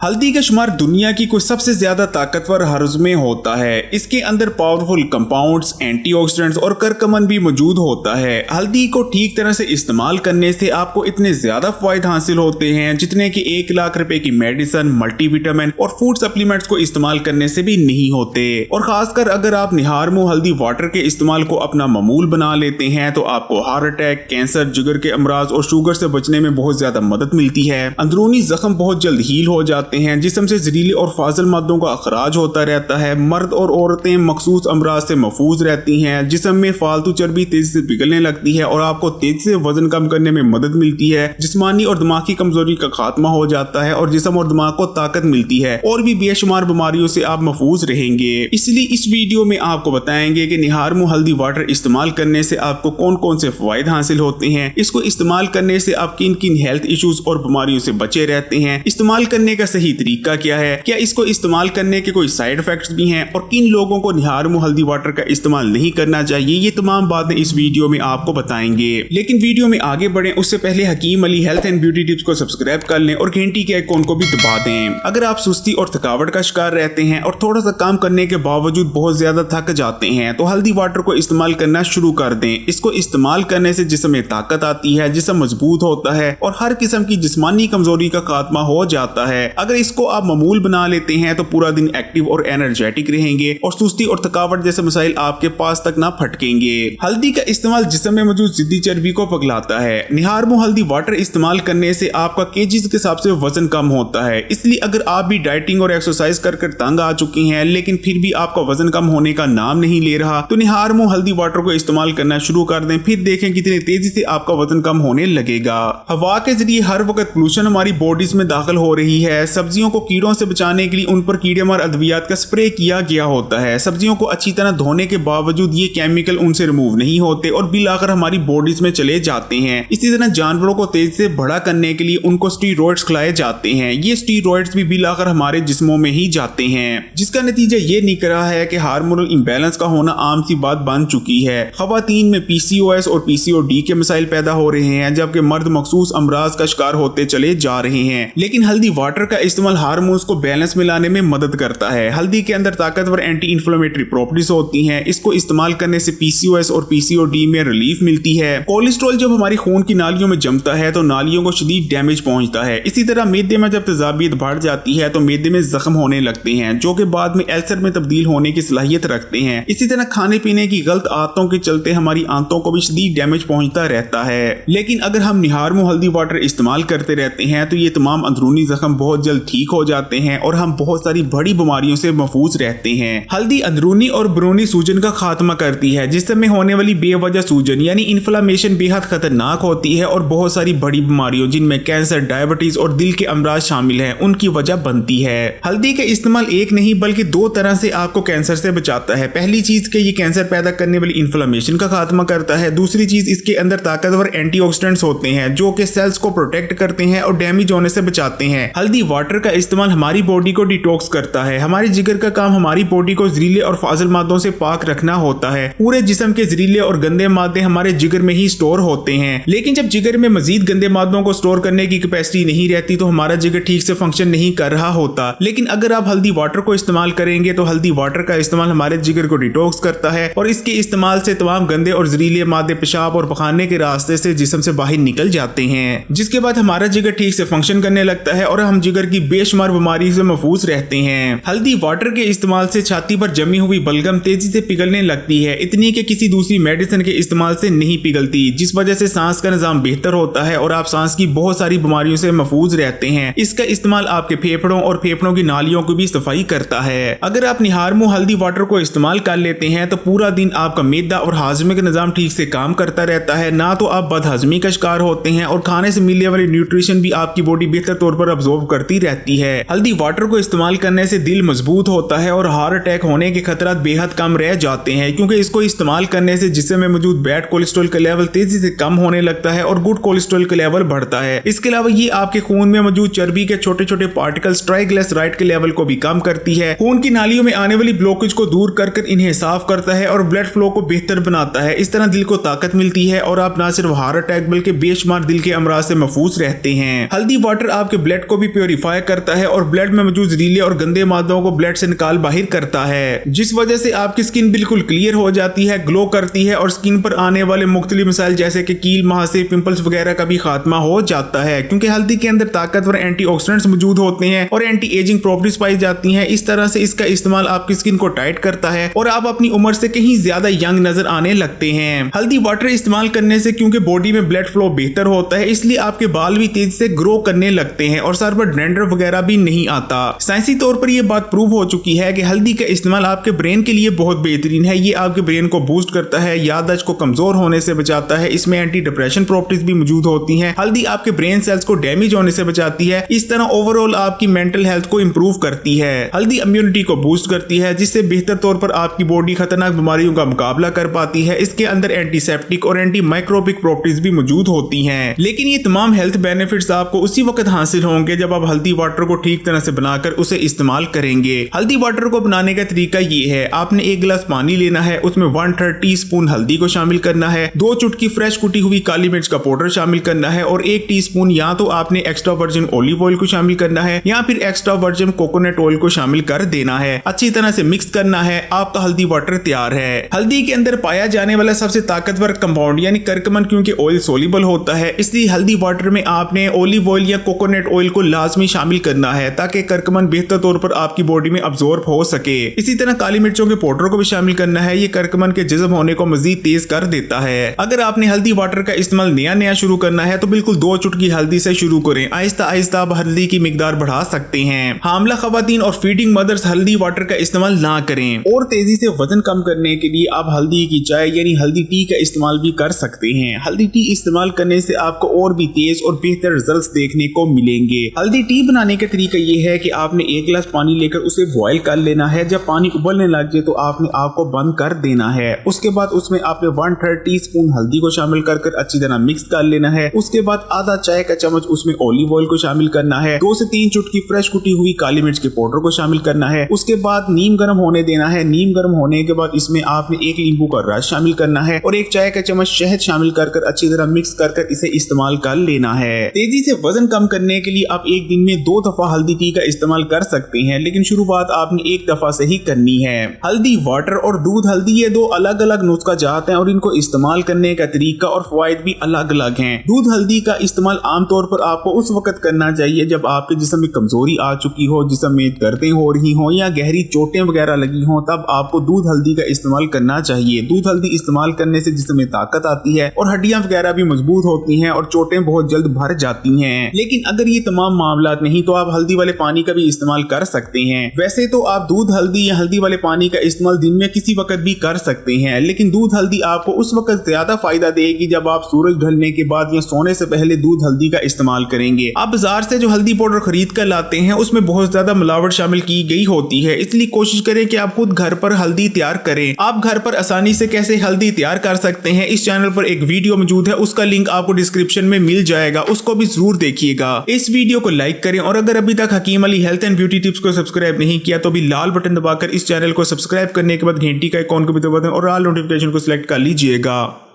हल्दी का शुमार दुनिया की कुछ सबसे ज्यादा ताकतवर हर्ब्स में होता है। इसके अंदर पावरफुल कंपाउंड्स, एंटीऑक्सीडेंट्स और करकमन भी मौजूद होता है। हल्दी को ठीक तरह से इस्तेमाल करने से आपको इतने ज्यादा फायदे हासिल होते हैं जितने कि 1 लाख रुपए की मेडिसिन, मल्टीविटामिन और फूड सप्लीमेंट्स को इस्तेमाल करने से भी नहीं होते। और खासकर अगर आप निहार मुंह हल्दी वाटर के इस्तेमाल को अपना मामूल बना लेते हैं तो आपको हार्ट अटैक, कैंसर, जिगर के अमराज और शुगर से बचने में बहुत ज्यादा मदद मिलती है। अंदरूनी जख्म बहुत जल्द हील हो जाते हैं, जिस्म से जहरीले और फाजिल मादों का अखराज होता रहता है। मर्द और औरतें मखसूस अमराज से महफूज रहती हैं। जिस्म में फालतू चर्बी तेजी से पिघलने लगती है और आपको तेजी से वजन कम करने में मदद मिलती है। जिस्मानी और दिमागी कमजोरी का खात्मा हो जाता है और जिस्म और दिमाग को ताकत मिलती है और भी बेशुमार बीमारियों से आप महफूज रहेंगे। इसलिए इस वीडियो में आपको बताएंगे कि निहार मुंह हल्दी वाटर इस्तेमाल करने से आपको कौन कौन से फायदे हासिल होते हैं, इसको इस्तेमाल करने से आप किन किन हेल्थ इश्यूज और बीमारियों से बचे रहते हैं, इस्तेमाल करने का सही तरीका क्या है, क्या इसको इस्तेमाल करने के कोई साइड इफेक्ट्स भी हैं और किन लोगों को निहार मुंह हल्दी वाटर का इस्तेमाल नहीं करना चाहिए, ये तमाम बातें इस वीडियो में आपको बताएंगे। लेकिन वीडियो में आगे बढ़े उससे पहले Hakim Ali health and beauty tips को सब्सक्राइब कर लें और घंटी के आइकॉन को भी दबा दें। अगर आप सुस्ती और थकावट का शिकार रहते हैं और थोड़ा सा काम करने के बावजूद बहुत ज्यादा थक जाते हैं तो हल्दी वाटर को इस्तेमाल करना शुरू कर दें। इसको इस्तेमाल करने से जिस्म में ताकत आती है, जिस्म मजबूत होता है और हर किस्म की जिस्मानी कमजोरी का खात्मा हो जाता है। अगर इसको आप मामूल बना लेते हैं तो पूरा दिन एक्टिव और एनर्जेटिक रहेंगे और सुस्ती और थकावट जैसे मसाइल आपके पास तक ना फटकेंगे। हल्दी का इस्तेमाल जिस्म में मौजूद जिद्दी चर्बी को पिघलाता है। निहार मुंह हल्दी वाटर इस्तेमाल करने से आपका केजीज के हिसाब से वजन कम होता है। इसलिए अगर आप भी डाइटिंग और एक्सरसाइज कर तंग आ चुके हैं लेकिन फिर भी आपका वजन कम होने का नाम नहीं ले रहा तो निहार मुंह हल्दी वाटर को इस्तेमाल करना शुरू कर दें। फिर देखें कितनी तेजी से आपका वजन कम होने लगेगा। हवा के जरिए हर वक्त पोल्यूशन हमारी बॉडीज में दाखिल हो रही है। सब्जियों को कीड़ों से बचाने के लिए उन पर कीड़ेमार अद्वियात का स्प्रे किया गया होता है। सब्जियों को अच्छी तरह धोने के बावजूद ये केमिकल उनसे रिमूव नहीं होते और बिल आकर हमारी बॉडीज में चले जाते हैं। इसी तरह जानवरों को तेजी से बड़ा करने के लिए उनको स्टीरॉइड्स खिलाए जाते हैं। ये स्टीरॉइड्स भी बिल आकर हमारे जिस्मों में ही जाते हैं, जिसका नतीजा ये निकल रहा है कि हार्मोनल इंबैलेंस का होना आम सी बात बन चुकी है। खवातीन में पीसीओएस और पीसीओडी के मसाइल पैदा हो रहे हैं जबकि मर्द मखसूस अमराज का शिकार होते चले जा रहे हैं। लेकिन हल्दी वाटर का इस्तेमाल हार्मोन्स को बैलेंस में लाने में मदद करता है। हल्दी के अंदर ताकतवर एंटी इंफ्लेमेटरी प्रॉपर्टीज होती हैं। इसको इस्तेमाल करने से पीसीओएस और पीसीओडी में रिलीफ मिलती है। कोलेस्ट्रॉल जब हमारी खून की नालियों में जमता है तो नालियों को शदीद डैमेज पहुंचता है। इसी तरह मैदे में जब तेजाबियत बढ़ जाती है तो मैदे में जख्म होने लगते हैं जो कि बाद में अल्सर में तब्दील होने की सलाहियत रखते हैं। इसी तरह खाने पीने की गलत आदतों के चलते हमारी आंतों को भी शदीद डैमेज पहुंचता रहता है। लेकिन अगर हम निहार मुंह हल्दी वाटर इस्तेमाल करते रहते हैं तो ये तमाम अंदरूनी जख्म बहुत जल्द ठीक हो जाते हैं और हम बहुत सारी बड़ी बीमारियों से महफूज रहते हैं। हल्दी अंदरूनी और बैरूनी सूजन का खात्मा करती है। जिस्म में होने वाली बेवजह सूजन यानी इन्फ्लेमेशन बेहद खतरनाक होती है और बहुत सारी बड़ी बीमारियों जिनमें कैंसर, डायबिटीज और दिल के अमराज शामिल हैं उनकी वजह बनती है। हल्दी का इस्तेमाल एक नहीं बल्कि 2 तरह से आपको कैंसर से बचाता है। पहली चीज के ये कैंसर पैदा करने वाली इन्फ्लेमेशन का खात्मा करता है। दूसरी चीज इसके अंदर ताकतवर एंटीऑक्सीडेंट्स होते हैं जो कि सेल्स को प्रोटेक्ट करते हैं और डैमेज होने से बचाते हैं। हल्दी वाटर का इस्तेमाल हमारी बॉडी को डिटॉक्स करता है। हमारे जिगर का काम हमारी बॉडी को जहरीले और फाजिल मादों से पाक रखना होता है। पूरे जिस्म के जहरीले और गंदे मादे हमारे जिगर में ही स्टोर होते हैं। लेकिन जब जिगर में मजीद गंदे मादों को स्टोर करने की कैपेसिटी नहीं रहती तो हमारा जिगर ठीक से फंक्शन नहीं कर रहा होता। लेकिन अगर आप हल्दी वाटर को इस्तेमाल करेंगे तो हल्दी वाटर का इस्तेमाल हमारे जिगर को डिटॉक्स करता है और इसके इस्तेमाल से तमाम गंदे और जहरीले मादे पेशाब और पखाने के रास्ते से जिस्म से बाहर निकल जाते हैं, जिसके बाद हमारा जिगर ठीक से फंक्शन करने लगता है और हम जिगर की बेशुमार बीमारी से महफूज रहते हैं। हल्दी वाटर के इस्तेमाल से छाती पर जमी हुई बलगम तेजी से पिघलने लगती है, इतनी कि किसी दूसरी मेडिसिन के इस्तेमाल से नहीं पिघलती, जिस वजह से सांस का निजाम बेहतर होता है और आप सांस की बहुत सारी बीमारियों से महफूज रहते हैं। इसका इस्तेमाल आपके फेफड़ों और फेफड़ों की नालियों की भी सफाई करता है। अगर आप निहार मुंह हल्दी वाटर को इस्तेमाल कर लेते हैं तो पूरा दिन आपका मैदा और हाजमे का निजाम ठीक से काम करता रहता है। ना तो आप बदहजमी का शिकार होते हैं और खाने से मिलने वाली न्यूट्रिशन भी आपकी बॉडी बेहतर तौर पर अब्सॉर्ब करती रहती है। हल्दी वाटर को इस्तेमाल करने से दिल मजबूत होता है और हार्ट अटैक होने के खतरात बेहद कम रह जाते हैं क्योंकि इसको इस्तेमाल करने से जिस्म में मौजूद बैड कोलेस्ट्रॉल का लेवल तेजी से कम होने लगता है और गुड कोलेस्ट्रॉल का लेवल बढ़ता है। इसके अलावा ये आपके खून में मौजूद चर्बी के छोटे छोटे पार्टिकल्स ट्राइग्लिसराइड के लेवल को भी कम करती है। खून की नालियों में आने वाली ब्लॉकेज को दूर कर इन्हें साफ करता है और ब्लड फ्लो को बेहतर बनाता है। इस तरह दिल को ताकत मिलती है और आप न सिर्फ हार्ट अटैक बल्कि बेशुमार दिल के अमराज से महफूज रहते हैं। हल्दी वाटर आपके ब्लड को भी प्योरीफाई प्यूरिफाई करता है और ब्लड में मौजूद जहरीले और गंदे मादों को ब्लड से निकाल बाहर करता है, जिस वजह से आपकी स्किन बिल्कुल क्लियर हो जाती है, ग्लो करती है और स्किन पर आने वाले मुख्तलिफ मसाइल जैसे कि कील, महासे, पिंपल्स वगैरह का भी खात्मा हो जाता है, क्योंकि हल्दी के अंदर ताकतवर एंटीऑक्सीडेंट्स मौजूद होते हैं और एंटी एजिंग प्रॉपर्टीज पाई जाती हैं। इस तरह से इसका इस्तेमाल आपकी स्किन को टाइट करता है और आप अपनी उम्र से कहीं ज्यादा यंग नजर आने लगते हैं। हल्दी वाटर इस्तेमाल करने से क्योंकि बॉडी में ब्लड फ्लो बेहतर होता है, इसलिए आपके बाल भी तेजी से ग्रो करने लगते हैं और सर पर डैंड्रफ वगैरह भी नहीं आता। साइंसी तौर पर यह बात प्रूव हो चुकी है कि हल्दी का इस्तेमाल आपके ब्रेन के लिए बहुत बेहतरीन है। ये आपके ब्रेन को बूस्ट करता है, याददाश्त को कमजोर होने से बचाता है, इसमें एंटी डिप्रेशन प्रॉपर्टीज भी मौजूद होती हैं। हल्दी आपके ब्रेन सेल्स को डैमेज होने से बचाती है, इस तरह ओवरऑल आपकी मेंटल हेल्थ को इंप्रूव करती है। हल्दी इम्यूनिटी को बूस्ट करती है, जिससे बेहतर तौर पर आपकी बॉडी खतरनाक बीमारियों का मुकाबला कर पाती है। इसके अंदर एंटीसेप्टिक और एंटी माइक्रोबिक प्रॉपर्टीज भी मौजूद होती हैं। लेकिन ये तमाम हेल्थ बेनिफिट्स आपको उसी वक्त हासिल होंगे जब आप हल्दी वाटर को ठीक तरह से बनाकर उसे इस्तेमाल करेंगे। हल्दी वाटर को बनाने का तरीका ये है, आपने एक गिलास पानी लेना है, उसमें 1/3 टीस्पून हल्दी को शामिल करना है, 2 चुटकी फ्रेश कुटी हुई काली मिर्च का पाउडर शामिल करना है और 1 टीस्पून या तो आपने एक्स्ट्रा वर्जिन ऑलिव ऑयल को शामिल करना है या फिर एक्स्ट्रा वर्जिन कोकोनट ऑयल को शामिल कर देना है। अच्छी तरह से मिक्स करना है, आपका हल्दी वाटर तैयार है। हल्दी के अंदर पाया जाने वाला सबसे ताकतवर कंपाउंड यानी करकमन, क्योंकि ऑयल सोल्यूबल होता है, इसलिए हल्दी वाटर में आपने ऑलिव ऑयल या कोकोनट ऑयल को लाजमी शामिल करना है ताकि करकमन बेहतर तौर पर आपकी बॉडी में अब्सॉर्ब हो सके। इसी तरह काली मिर्चों के पाउडर को भी शामिल करना है, ये करकमन के जज़ब होने को मजीद तेज कर देता है। अगर आपने हल्दी वाटर का इस्तेमाल नया शुरू करना है तो बिल्कुल 2 चुटकी हल्दी से शुरू करें, आहिस्ता आहिस्ता आप हल्दी की मिकदार बढ़ा सकते हैं। हामला खवातीन और फीडिंग मदर्स हल्दी वाटर का इस्तेमाल ना करें। और तेजी से वजन कम करने के लिए आप हल्दी की चाय यानी हल्दी टी का इस्तेमाल भी कर सकते हैं। हल्दी टी इस्तेमाल करने से आपको और भी तेज और बेहतर रिजल्ट्स देखने को मिलेंगे। हल्दी टी बनाने का तरीका ये है कि आपने 1 गिलास पानी लेकर उसे बॉयल कर लेना है। जब पानी उबलने लग जाए तो आपने आग को बंद कर देना है। उसके बाद उसमें आपने 1/3 टीस्पून हल्दी को शामिल कर अच्छी तरह मिक्स कर लेना है। उसके बाद आधा चाय का चम्मच उसमें ऑलिव ऑयल को शामिल करना है, 2 से 3 चुटकी फ्रेश कुटी हुई काली मिर्च के पाउडर को शामिल करना है। उसके बाद नीम गर्म होने देना है। नीम गर्म होने के बाद इसमें आपने 1 नींबू का रस शामिल करना है और 1 चाय का चम्मच शहद शामिल कर अच्छी तरह मिक्स कर इसे इस्तेमाल कर लेना है। तेजी से वजन कम करने के लिए आप एक दिन में 2 दफा हल्दी टी का इस्तेमाल कर सकते हैं, लेकिन शुरुआत आपने 1 दफा से ही करनी है। हल्दी वाटर और दूध हल्दी ये 2 अलग अलग नुस्खा जात हैं और इनको इस्तेमाल करने का तरीका और फवायद भी अलग अलग हैं। दूध हल्दी का इस्तेमाल आमतौर पर आपको उस वक्त करना चाहिए जब आपके जिस्म में कमजोरी आ चुकी हो, जिस्म में दर्दें हो रही हो या गहरी चोटें वगैरह लगी हो, तब आपको दूध हल्दी का इस्तेमाल करना चाहिए। दूध हल्दी इस्तेमाल करने से जिस्म में ताकत आती है और हड्डियां वगैरह भी मजबूत होती हैं और चोटें बहुत जल्द भर जाती हैं। लेकिन अगर ये तमाम मामला नहीं तो आप हल्दी वाले पानी का भी इस्तेमाल कर सकते हैं। वैसे तो आप दूध हल्दी या हल्दी वाले पानी का इस्तेमाल दिन में किसी वक्त भी कर सकते हैं, लेकिन दूध हल्दी आपको उस वक्त ज्यादा फायदा देगी जब आप सूरज ढलने के बाद या सोने से पहले दूध हल्दी का इस्तेमाल करेंगे। आप बाजार से जो हल्दी पाउडर खरीद कर लाते हैं उसमें बहुत ज्यादा मिलावट शामिल की गई होती है, इसलिए कोशिश करें कि आप खुद घर पर हल्दी तैयार करें। आप घर पर आसानी से कैसे हल्दी तैयार कर सकते हैं, इस चैनल पर एक वीडियो मौजूद है, उसका लिंक आपको डिस्क्रिप्शन में मिल जाएगा, उसको भी जरूर देखिएगा। इस वीडियो को लाइक करें और अगर अभी तक Hakim Ali health and beauty tips को सब्सक्राइब नहीं किया तो भी लाल बटन दबाकर इस चैनल को सब्सक्राइब करने के बाद घंटी का आइकॉन को भी दबा दें और ऑल नोटिफिकेशन को सिलेक्ट कर लीजिएगा।